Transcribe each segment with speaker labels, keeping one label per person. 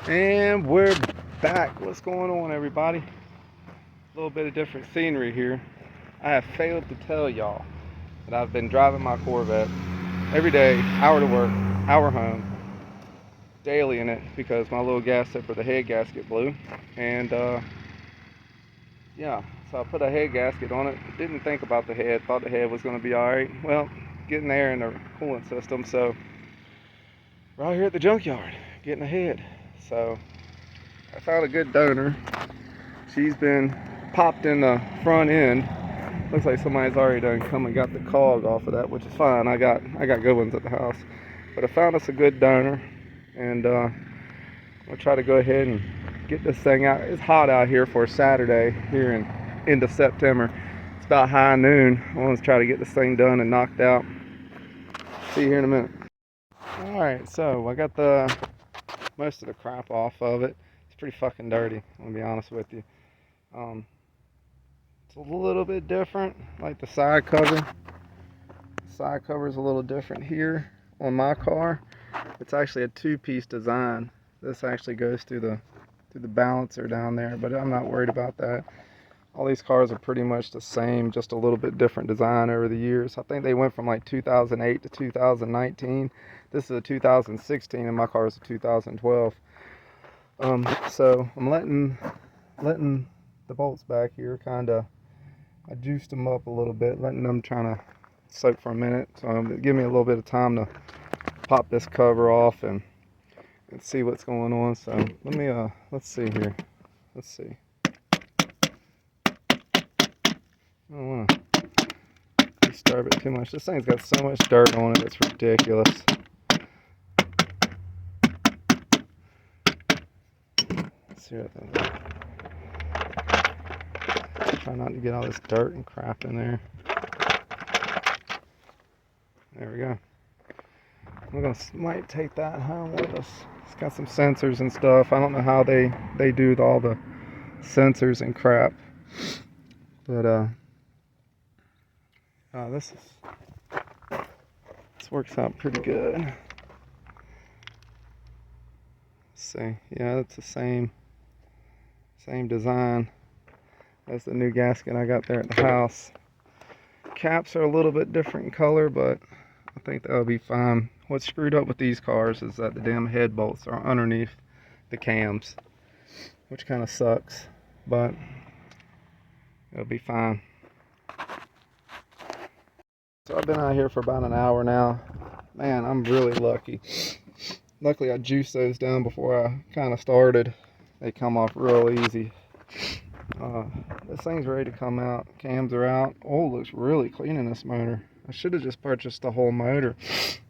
Speaker 1: And we're back. What's going on, everybody? A little bit of different scenery here. I have failed to tell y'all that I've been driving my Corvette every day, hour to work, hour home, daily in it because my little gas tip or the head gasket blew. And yeah, so I put a head gasket on it. Didn't think about the head. Thought the head was going to be all right. Well, getting air in the coolant system. So we're out here at the junkyard getting a head. So I found a good donor. She's been popped in the front end. Looks like somebody's already done come and got the cog off of that, which is fine. I got good ones at the house. But I found us a good donor, and I'll try to go ahead and get this thing out. It's hot out here for a Saturday here in end of September. It's about high noon. I want to try to get this thing done and knocked out. See you here in a minute. All right, so I got the most of the crap off of it. It's pretty fucking dirty, I'll be honest with you. It's a little bit different, like the side cover. The side cover is a little different here on my car. It's actually a two-piece design. This actually goes through the balancer down there, but I'm not worried about that. All these cars are pretty much the same, just a little bit different design over the years. I think they went from like 2008 to 2019. This is a 2016, and my car is a 2012. So I'm letting the bolts back here I juiced them up a little bit, letting them trying to soak for a minute. So give me a little bit of time to pop this cover off and see what's going on. So let's see here. Let's see. I don't want to disturb it too much. This thing's got so much dirt on it, it's ridiculous. Let's see what that is. Try not to get all this dirt and crap in there. There we go. Might take that home with us. It's got some sensors and stuff. I don't know how they do all the sensors and crap, but this works out pretty good. Let's see, yeah, it's the same design as the new gasket I got there at the house. Caps are a little bit different in color, but I think that'll be fine. What's screwed up with these cars is that the damn head bolts are underneath the cams, which kind of sucks, but it'll be fine. So I've been out here for about an hour now. Man, I'm really lucky. Luckily I juiced those down before I kind of started. They come off real easy. This thing's ready to come out. Cams are out. Oh, looks really clean in this motor. I should have just purchased the whole motor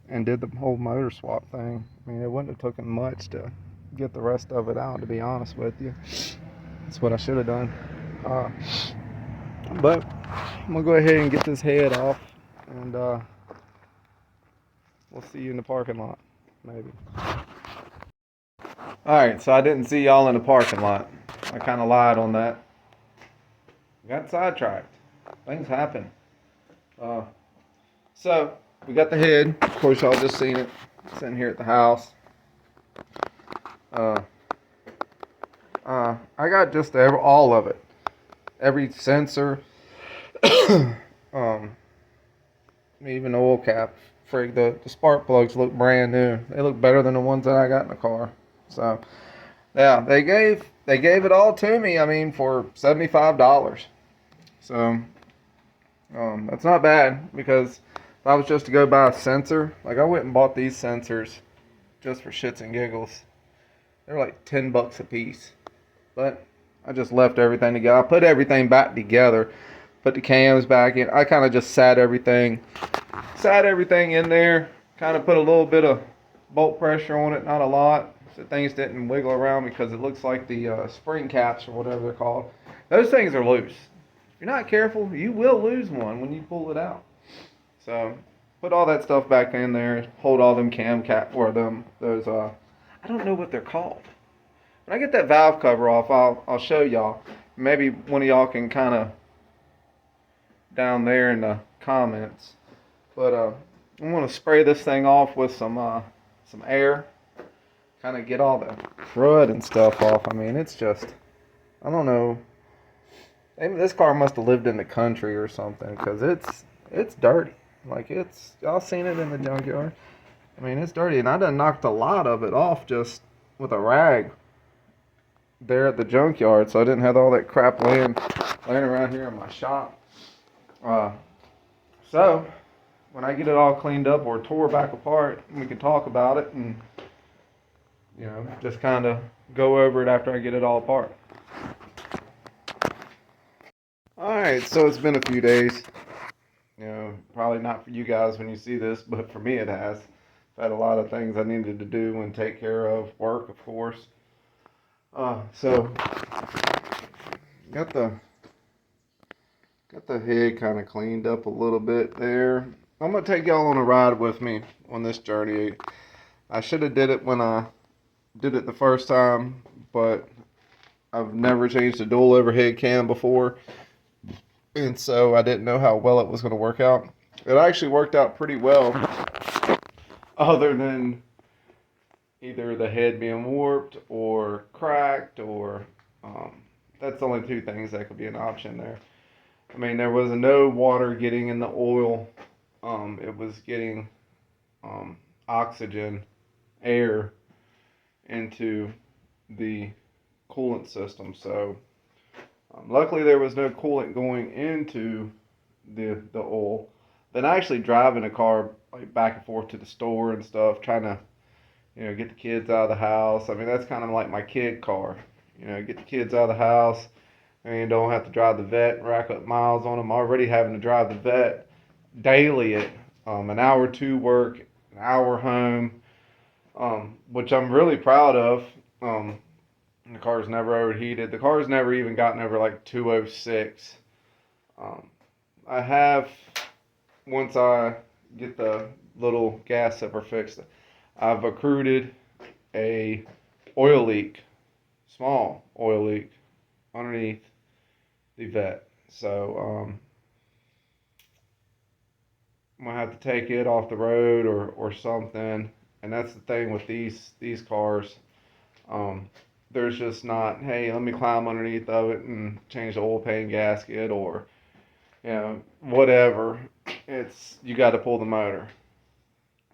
Speaker 1: and did the whole motor swap thing. I mean, it wouldn't have taken much to get the rest of it out, to be honest with you. That's what I should have done. But I'm gonna go ahead and get this head off, and we'll see you in the parking lot, maybe. Alright, so I didn't see y'all in the parking lot. I kind of lied on that. Got sidetracked. Things happen. So we got the head. Of course, y'all just seen it sitting here at the house. I got just all of it. Every sensor. Even the oil cap. Frig, the spark plugs look brand new. They look better than the ones that I got in the car. So yeah, they gave it all to me. I mean, for $75. So that's not bad, because if I was just to go buy a sensor, like I went and bought these sensors just for shits and giggles. They're like $10 a piece. But I just left everything together. I put everything back together. Put the cams back in. I kind of just sat everything in there. Kind of put a little bit of bolt pressure on it, not a lot, so things didn't wiggle around, because it looks like the spring caps or whatever they're called. Those things are loose. If you're not careful, you will lose one when you pull it out. So put all that stuff back in there. Hold all them cam cap or those I don't know what they're called. When I get that valve cover off, I'll show y'all. Maybe one of y'all can kind of down there in the comments. But I'm gonna spray this thing off with some air. kind of get all the crud and stuff off. I mean, it's just, I don't know. Maybe this car must have lived in the country or something, because it's dirty. Like, y'all seen it in the junkyard. I mean, it's dirty, and I done knocked a lot of it off just with a rag there at the junkyard, so I didn't have all that crap laying around here in my shop. So when I get it all cleaned up or tore back apart, we can talk about it and, you know, just kind of go over it after I get it all apart. Alright, so it's been a few days. You know, probably not for you guys when you see this, but for me it has. I've had a lot of things I needed to do and take care of. Work, of course. So got the head kind of cleaned up a little bit there. I'm gonna take y'all on a ride with me on this journey. I should have did it when I did it the first time, but I've never changed a dual overhead cam before, and so I didn't know how well it was going to work out. It actually worked out pretty well, other than either the head being warped or cracked, or that's the only two things that could be an option there. I mean, there was no water getting in the oil. It was getting oxygen, air, into the coolant system. So luckily there was no coolant going into the oil. Then actually driving a car like back and forth to the store and stuff, trying to, you know, get the kids out of the house. I mean, that's kind of like my kid car. You know, get the kids out of the house. I mean, don't have to drive the vet and rack up miles on them. Already having to drive the vet daily at an hour to work, an hour home, which I'm really proud of. The car's never overheated. The car's never even gotten over like 206. I have, once I get the little gas zipper fixed, I've accrued a oil leak, small oil leak, underneath the vet. So I'm gonna have to take it off the road or something. And that's the thing with these cars. There's just not, hey, let me climb underneath of it and change the oil pan gasket, or, you know, whatever. It's, you got to pull the motor.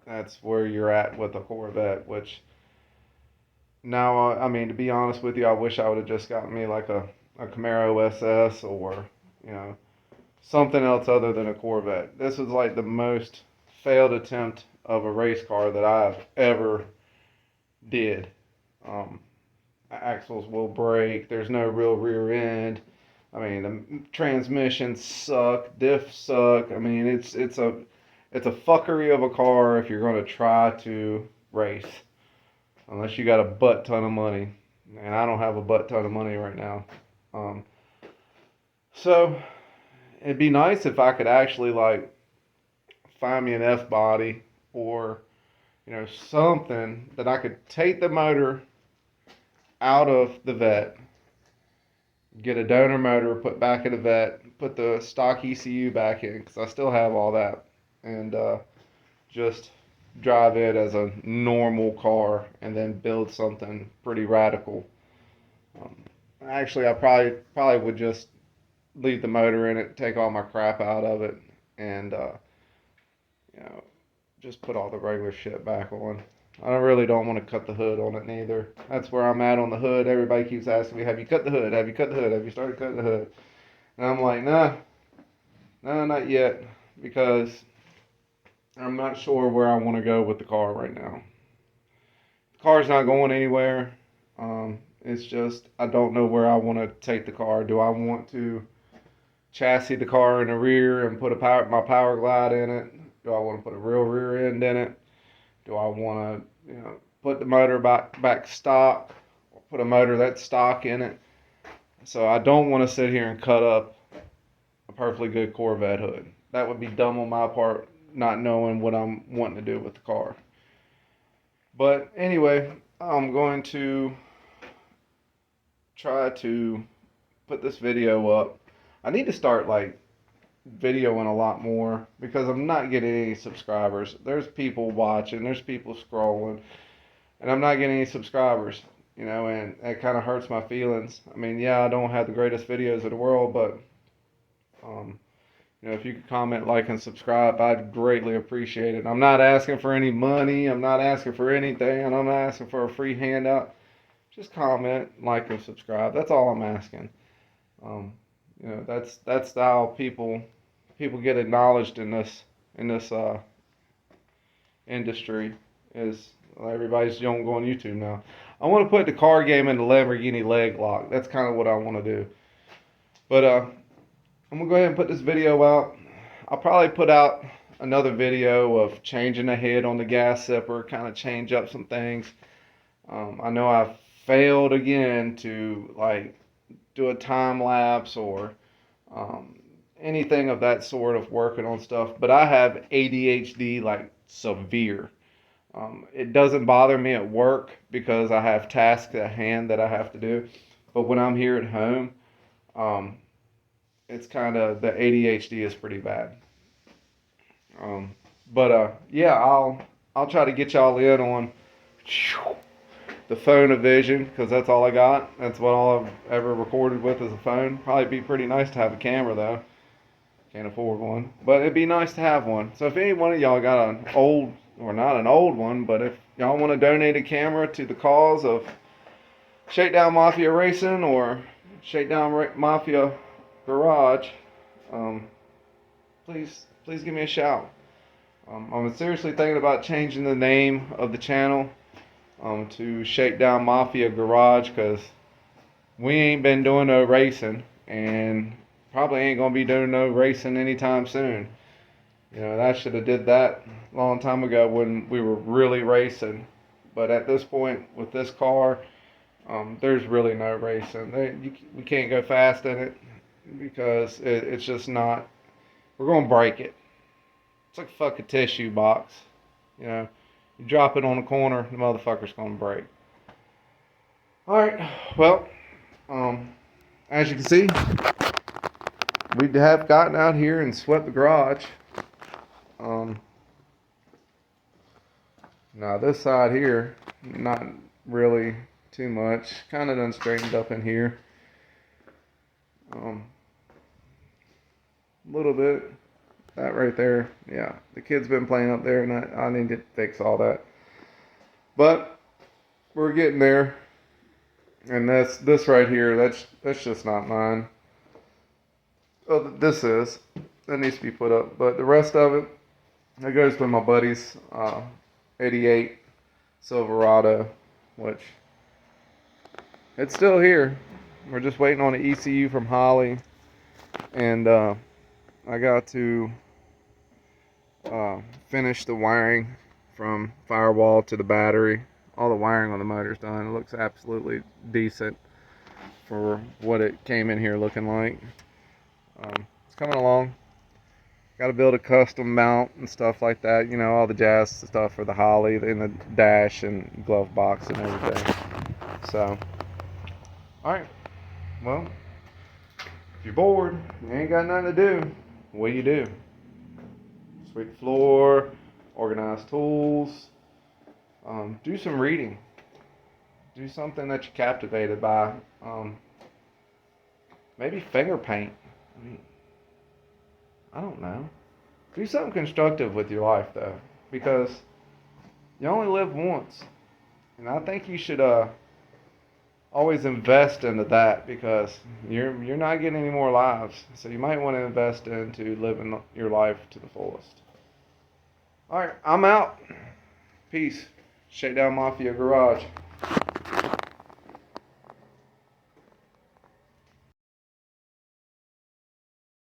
Speaker 1: That's where you're at with a Corvette, which now, I mean, to be honest with you, I wish I would have just gotten me like a Camaro SS, or, you know, something else other than a Corvette. This was like the most failed attempt of a race car that I've ever did. Axles will break. There's no real rear end. I mean, the transmissions suck. Diffs suck. I mean, it's a fuckery of a car if you're going to try to race, unless you got a butt ton of money. And I don't have a butt ton of money right now. So it'd be nice if I could actually like find me an F body, or, you know, something that I could take the motor out of the vet, get a donor motor put back in the vet, put the stock ECU back in, because I still have all that, and just drive it as a normal car, and then build something pretty radical. Actually, I probably would just leave the motor in it, take all my crap out of it, and you know, just put all the regular shit back on. I really don't want to cut the hood on it neither. That's where I'm at on the hood. Everybody keeps asking me, have you cut the hood? Have you cut the hood? Have you started cutting the hood? And I'm like, nah, not yet, because I'm not sure where I want to go with the car right now. The car's not going anywhere. It's just, I don't know where I want to take the car. Do I want to chassis the car in the rear and put my power glide in it? Do I want to put a real rear end in it? Do I want to, you know, put the motor back stock, or put a motor that's stock in it? So I don't want to sit here and cut up a perfectly good Corvette hood. That would be dumb on my part, not knowing what I'm wanting to do with the car. But anyway, I'm going to try to put this video up. I need to start like videoing a lot more, because I'm not getting any subscribers. There's people watching, there's people scrolling, and I'm not getting any subscribers, you know, and that kind of hurts my feelings. I mean, yeah, I don't have the greatest videos in the world, but you know, if you could comment, like, and subscribe, I'd greatly appreciate it. I'm not asking for any money. I'm not asking for anything, and I'm not asking for a free handout. Just comment, like, and subscribe. That's all I'm asking. You know, that's how people get acknowledged in this industry. Is everybody's don't go on YouTube now. I want to put the car game in the Lamborghini leg lock. That's kind of what I want to do. But I'm gonna go ahead and put this video out. I'll probably put out another video of changing the head on the gas zipper, kind of change up some things. I know I failed again to like do a time lapse or anything of that sort of working on stuff, but I have ADHD like severe. It doesn't bother me at work because I have tasks at hand that I have to do, but when I'm here at home, it's kind of, the ADHD is pretty bad. Yeah, I'll try to get y'all in on the phone of vision, because that's all I got. That's what all I've ever recorded with is a phone. Probably be pretty nice to have a camera though. Can't afford one, but it'd be nice to have one. So if any one of y'all got an old, or not an old one, but if y'all want to donate a camera to the cause of Shakedown Mafia Racing or Shakedown Mafia Garage, please give me a shout. I'm seriously thinking about changing the name of the channel to Shakedown Mafia Garage, because we ain't been doing no racing, and probably ain't gonna be doing no racing anytime soon. You know, I should have did that a long time ago when we were really racing. But at this point with this car, there's really no racing. We can't go fast in it because it's just not. We're gonna break it. It's like a fucking tissue box. You know, you drop it on the corner, the motherfucker's gonna break. Alright, well, as you can see, we have gotten out here and swept the garage. Now this side here, not really too much. Kind of done straightened up in here. A little bit. That right there, yeah. The kid's been playing up there, and I need to fix all that. But we're getting there. And this right here, that's just not mine. Oh, this is. That needs to be put up. But the rest of it, it goes with my buddy's 88 Silverado, which it's still here. We're just waiting on an ECU from Holly, and I got to finish the wiring from firewall to the battery. All the wiring on the motor's done. It looks absolutely decent for what it came in here looking like. It's coming along. Got to build a custom mount and stuff like that. You know, all the jazz stuff for the Holly in the dash and glove box and everything. So, alright. Well, if you're bored, you ain't got nothing to do, what do you do? Sweep the floor, organize tools, do some reading. Do something that you're captivated by. Maybe finger paint. I mean, I don't know. Do something constructive with your life, though, because you only live once. And I think you should always invest into that, because you're not getting any more lives. So you might want to invest into living your life to the fullest. All right, I'm out. Peace. Shakedown Mafia Garage.